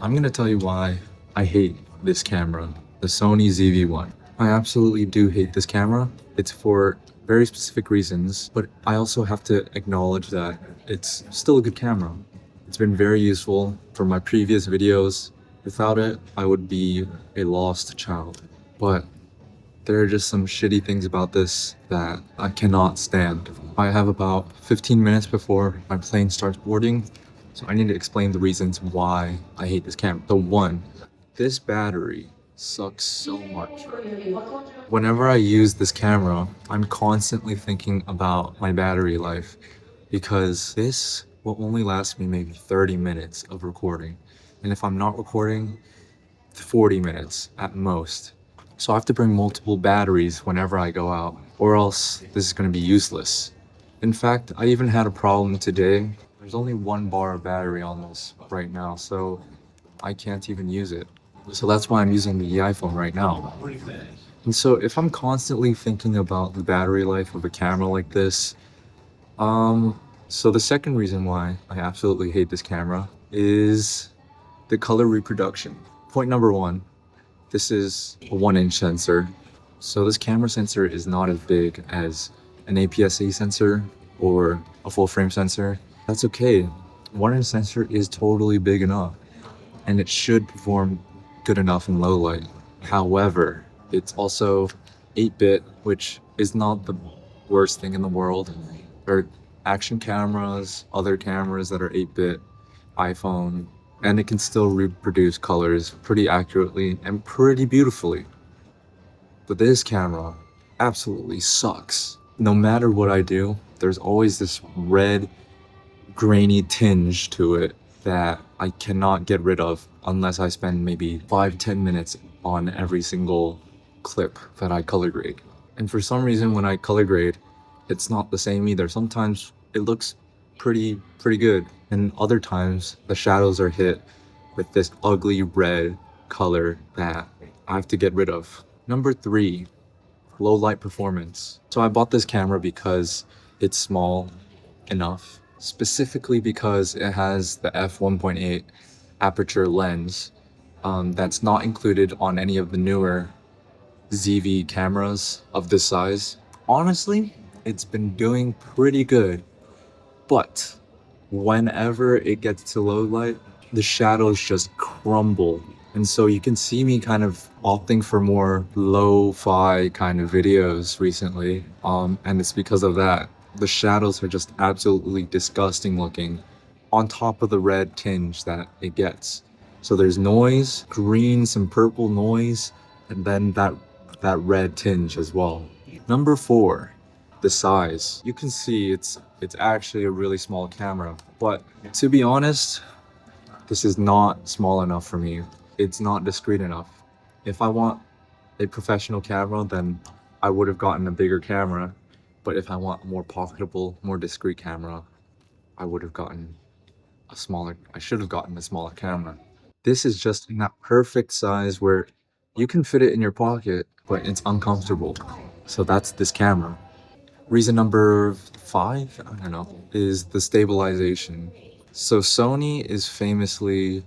I'm gonna tell you why I hate this camera, the Sony ZV-1. I absolutely do hate this camera. It's for very specific reasons, but I also have to acknowledge that it's still a good camera. It's been very useful for my previous videos. Without it, I would be a lost child. But there are just some shitty things about this that I cannot stand. I have about 15 minutes before my plane starts boarding, so I need to explain the reasons why I hate this camera. So one, this battery sucks so much. Whenever I use this camera, I'm constantly thinking about my battery life because this will only last me maybe 30 minutes of recording. And if I'm not recording, 40 minutes at most. So I have to bring multiple batteries whenever I go out, or else this is going to be useless. In fact, I even had a problem today. There's only 1 bar of battery on this right now, so I can't even use it. So that's why I'm using the iPhone right now. And so if I'm constantly thinking about the battery life of a camera like this, so the second reason why I absolutely hate this camera is the color reproduction. Point number one, this is a 1-inch sensor. So this camera sensor is not as big as an APS-C sensor or a full frame sensor. That's okay. 1-inch sensor is totally big enough and it should perform good enough in low light. However, it's also 8-bit, which is not the worst thing in the world. There are action cameras, other cameras that are 8-bit, iPhone, and it can still reproduce colors pretty accurately and pretty beautifully. But this camera absolutely sucks. No matter what I do, there's always this red, grainy tinge to it that I cannot get rid of unless I spend maybe 5-10 minutes on every single clip that I color grade. And for some reason, when I color grade, it's not the same either. Sometimes it looks pretty good, and other times the shadows are hit with this ugly red color that I have to get rid of. Number 3, low light performance. So I bought this camera because it's small enough, specifically because it has the f1.8 aperture lens that's not included on any of the newer ZV cameras of this size. Honestly, it's been doing pretty good, but whenever it gets to low light, the shadows just crumble. And so you can see me kind of opting for more lo-fi kind of videos recently. And it's because of that. The shadows are just absolutely disgusting looking on top of the red tinge that it gets. So there's noise, green, some purple noise, and then that red tinge as well. Number 4, the size. You can see it's actually a really small camera, but to be honest, this is not small enough for me. It's not discreet enough. If I want a professional camera, then I would have gotten a bigger camera. But if I want a more pocketable, more discreet camera, I should have gotten a smaller camera. This is just in that perfect size where you can fit it in your pocket, but it's uncomfortable. So that's this camera. Reason number 5, I don't know, is the stabilization. So Sony is famously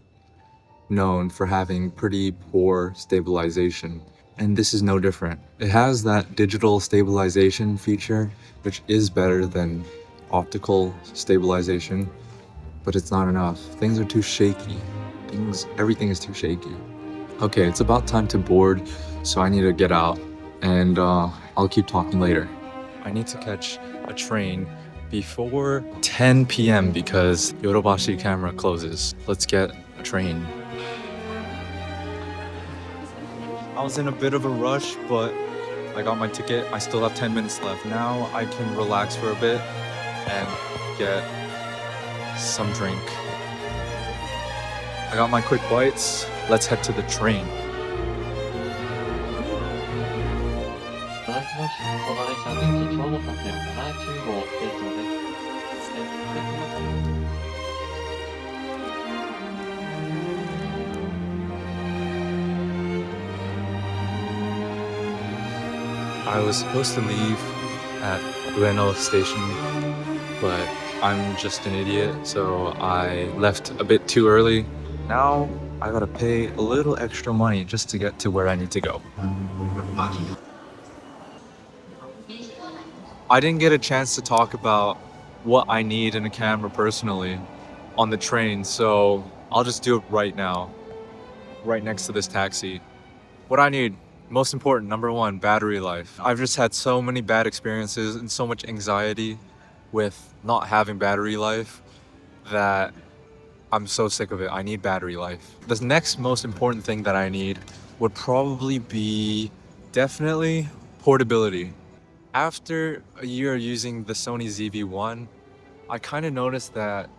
known for having pretty poor stabilization, and this is no different. It has that digital stabilization feature, which is better than optical stabilization, but it's not enough. Things are too shaky. Everything is too shaky. Okay, it's about time to board, so I need to get out, and I'll keep talking later. I need to catch a train before 10 p.m. because Yodobashi camera closes. Let's get a train. I was in a bit of a rush, but I got my ticket. I still have 10 minutes left. Now I can relax for a bit and get some drink. I got my quick bites. Let's head to the train. I was supposed to leave at Ueno Station, but I'm just an idiot, so I left a bit too early. Now I gotta pay a little extra money just to get to where I need to go. I didn't get a chance to talk about what I need in a camera personally on the train, so I'll just do it right now, right next to this taxi. What I need, most important, number one, battery life. I've just had so many bad experiences and so much anxiety with not having battery life that I'm so sick of it. I need battery life. The next most important thing that I need would probably be definitely portability. After a year using the Sony ZV-1, I kind of noticed that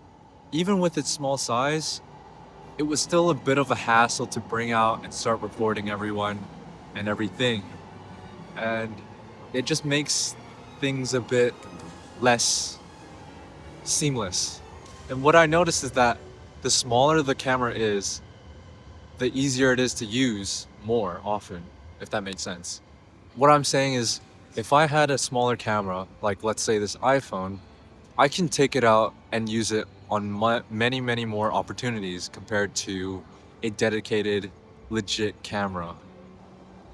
even with its small size, it was still a bit of a hassle to bring out and start recording everyone and everything. And it just makes things a bit less seamless. And what I noticed is that the smaller the camera is, the easier it is to use more often, if that makes sense. What I'm saying is, if I had a smaller camera, like let's say this iPhone, I can take it out and use it on many, many more opportunities compared to a dedicated, legit camera.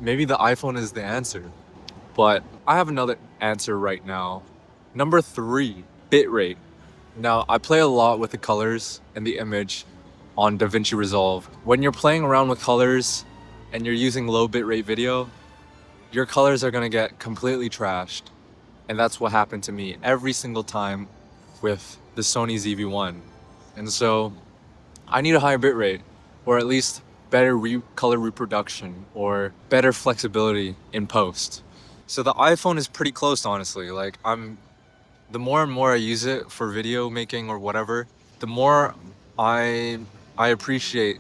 Maybe the iPhone is the answer, but I have another answer right now. Number 3, bitrate. Now, I play a lot with the colors and the image on Davinci Resolve. When you're playing around with colors and you're using low bitrate video, your colors are gonna get completely trashed. And that's what happened to me every single time with the Sony ZV-1. And so I need a higher bitrate, or at least better color reproduction or better flexibility in post. So the iPhone is pretty close, honestly. Like the more and more I use it for video making or whatever, the more I appreciate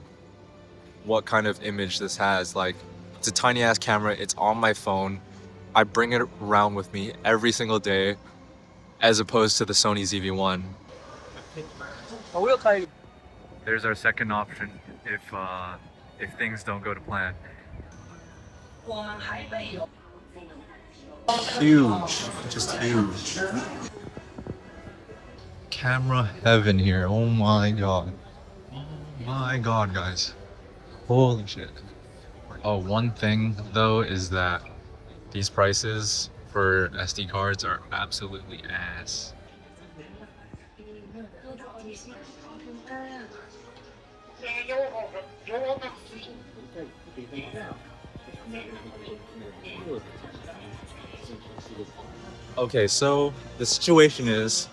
what kind of image this has. Like, it's a tiny ass camera, it's on my phone. I bring it around with me every single day, as opposed to the Sony ZV-1. There's our second option if things don't go to plan. Huge, just huge. Camera heaven here. Oh my god. Oh my god, guys. Holy shit. Oh, one thing though is that these prices for SD cards are absolutely ass. Okay, so the situation is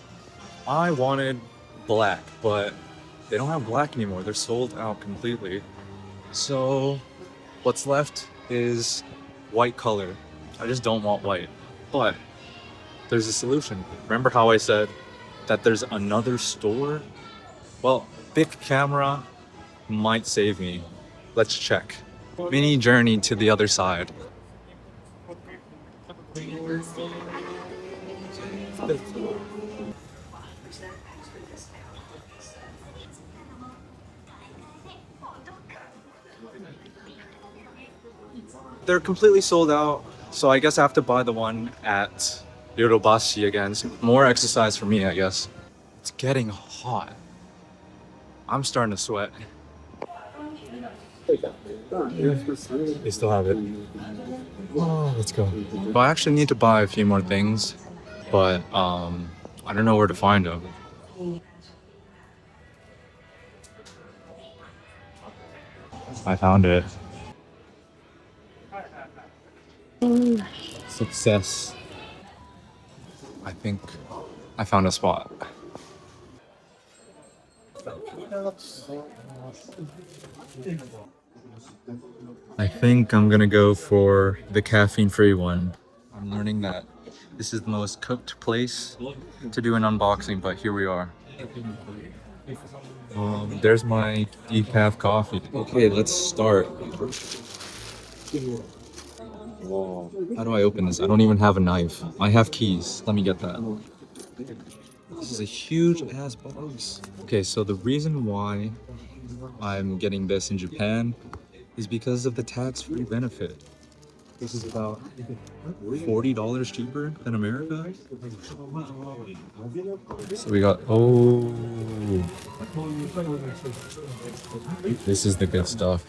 I wanted black, but they don't have black anymore. They're sold out completely. So what's left is white color. I just don't want white. But there's a solution. Remember how I said that there's another store? Well, big camera might save me. Let's check. Mini journey to the other side. They're completely sold out, so I guess I have to buy the one at Yodobashi again. So more exercise for me, I guess. It's getting hot. I'm starting to sweat. They still have it. Oh, let's go. Well, I actually need to buy a few more things, but I don't know where to find them. I found it. Success. I think I found a spot. I think I'm gonna go for the caffeine-free one. I'm learning that this is the most cooked place to do an unboxing, but here we are. There's my decaf coffee. Okay, let's start. Whoa. How do I open this? I don't even have a knife. I have keys. Let me get that. This is a huge ass box. Okay, so the reason why I'm getting this in Japan is because of the tax-free benefit. This is about $40 cheaper than America. So we got, oh, this is the good stuff.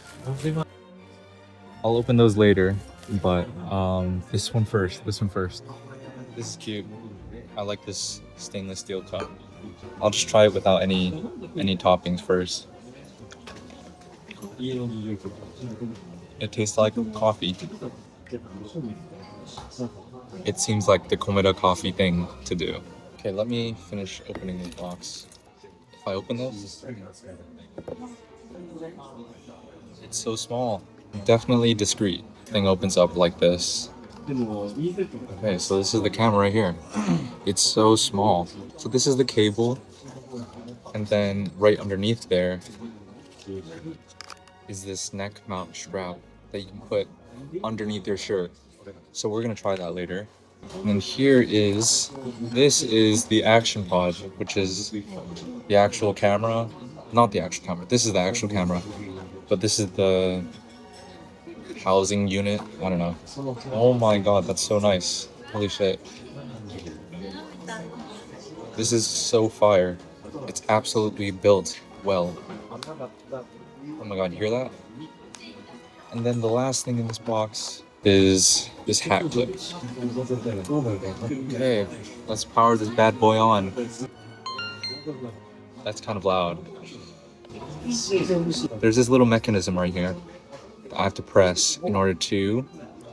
I'll open those later, but this one first. This is cute. I like this stainless steel cup. I'll just try it without any toppings first. It tastes like coffee. It seems like the Komeda coffee thing to do. Okay, let me finish opening the box. If I open this, it's so small. Definitely discreet. Thing opens up like this. Okay, so this is the camera right here. It's so small. So this is the cable, and then right underneath there is this neck mount strap that you can put underneath your shirt. So we're gonna try that later. And then this is the action pod, which is the actual camera. Not the actual camera, this is the actual camera. But this is the housing unit, I don't know. Oh my god, that's so nice. Holy shit. This is so fire. It's absolutely built well. Oh my god, you hear that? And then the last thing in this box is this hat clip. Okay, let's power this bad boy on. That's kind of loud. There's this little mechanism right here that I have to press in order to...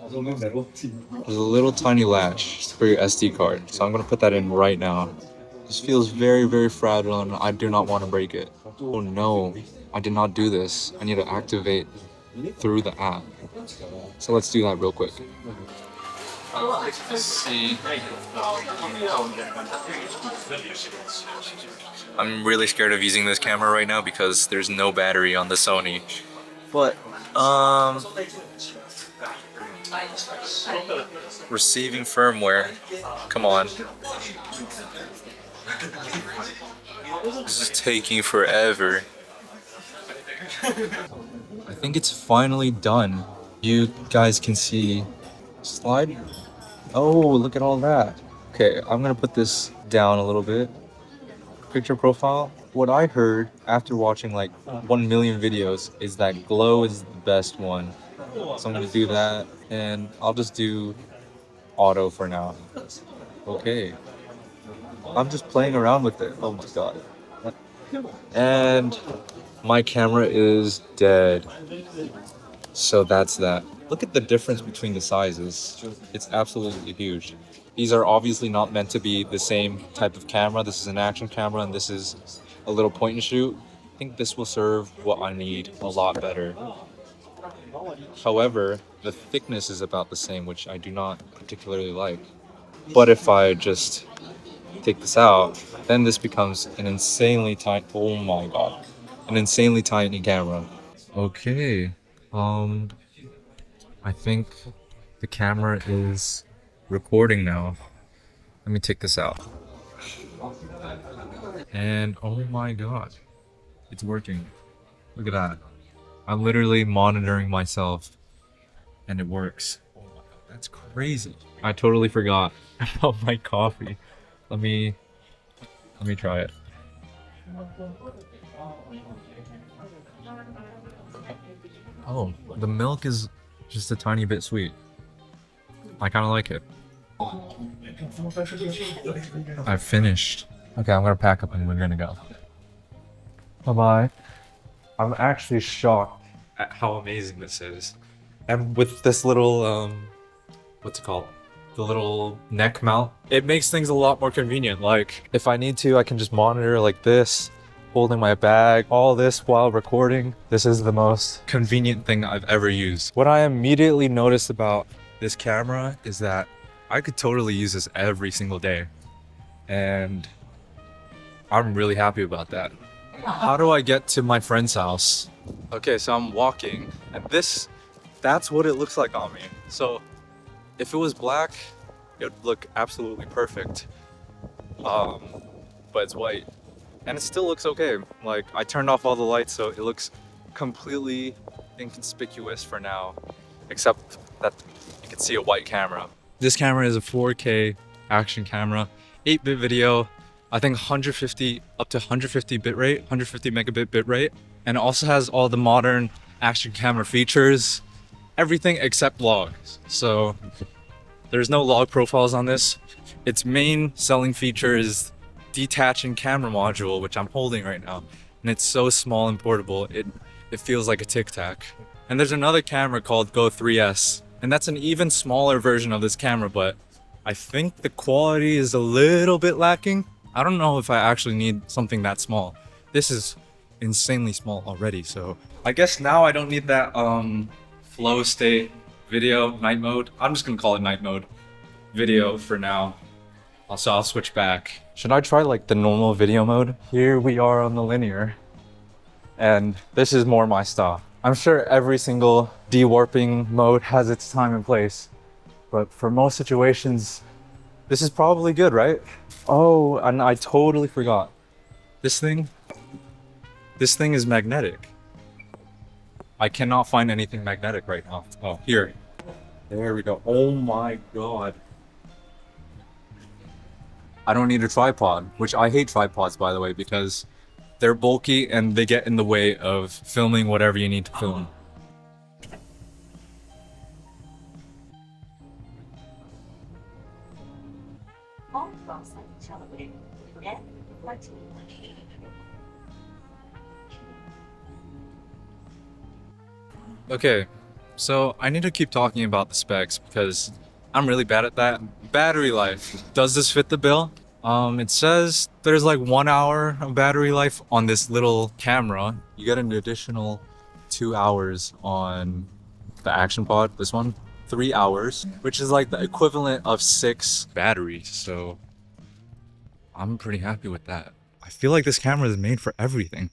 There's a little tiny latch for your SD card, so I'm gonna put that in right now. This feels very, very fragile and I do not want to break it. Oh no, I did not do this. I need to activate through the app. So let's do that real quick. Let's see. I'm really scared of using this camera right now because there's no battery on the Sony. But, receiving firmware. Come on. This is taking forever. I think it's finally done. You guys can see. Slide. Oh, look at all that. Okay, I'm gonna put this down a little bit. Picture profile. What I heard after watching like 1 million videos is that glow is the best one. So I'm gonna do that, and I'll just do auto for now. Okay. I'm just playing around with it. Oh my god. And my camera is dead. So that's that. Look at the difference between the sizes. It's absolutely huge. These are obviously not meant to be the same type of camera. This is an action camera and this is a little point and shoot. I think this will serve what I need a lot better. However, the thickness is about the same, which I do not particularly like. But if I just take this out, then this becomes an insanely tiny, oh my god, an insanely tiny camera. Okay, I think the camera is recording now. Let me take this out. And oh my god, it's working. Look at that. I'm literally monitoring myself and it works. Oh my god, that's crazy. I totally forgot about my coffee. Let me try it. Oh, the milk is just a tiny bit sweet. I kind of like it. I've finished. Okay, I'm gonna pack up and we're gonna go. Bye-bye. I'm actually shocked at how amazing this is. And with this little, what's it called? The little neck mount. It makes things a lot more convenient. Like, if I need to, I can just monitor like this, holding my bag, all this while recording. This is the most convenient thing I've ever used. What I immediately noticed about this camera is that I could totally use this every single day. And I'm really happy about that. How do I get to my friend's house? Okay, so I'm walking, and that's what it looks like on me. So if it was black, it would look absolutely perfect. But it's white. And it still looks okay. Like, I turned off all the lights, so it looks completely inconspicuous for now. except that you can see a white camera. This camera is a 4K action camera, 8-bit video, I think 150 up to 150 bit rate, 150 megabit bit rate, and it also has all the modern action camera features, everything except logs. So there's no log profiles on this. Its main selling feature is detaching camera module, which I'm holding right now, and it's so small and portable, it feels like a Tic Tac. And there's another camera called Go 3S, and that's an even smaller version of this camera, but I think the quality is a little bit lacking. I don't know if I actually need something that small. This is insanely small already, so I guess now I don't need that flow state video night mode. I'm just gonna call it night mode video for now. Also, I'll switch back. Should I try like the normal video mode? Here we are on the linear, and this is more my style. I'm sure every single de-warping mode has its time and place, but for most situations, this is probably good, right? Oh, and I totally forgot. This thing is magnetic. I cannot find anything magnetic right now. Oh, here. There we go. Oh my God. I don't need a tripod, which I hate tripods, by the way, because they're bulky and they get in the way of filming whatever you need to film. Okay, so I need to keep talking about the specs because I'm really bad at that. Battery life. Does this fit the bill? It says there's like 1 hour of battery life on this little camera. You get an additional 2 hours on the Action Pod, this one. 3 hours, which is like the equivalent of 6 batteries. So I'm pretty happy with that. I feel like this camera is made for everything.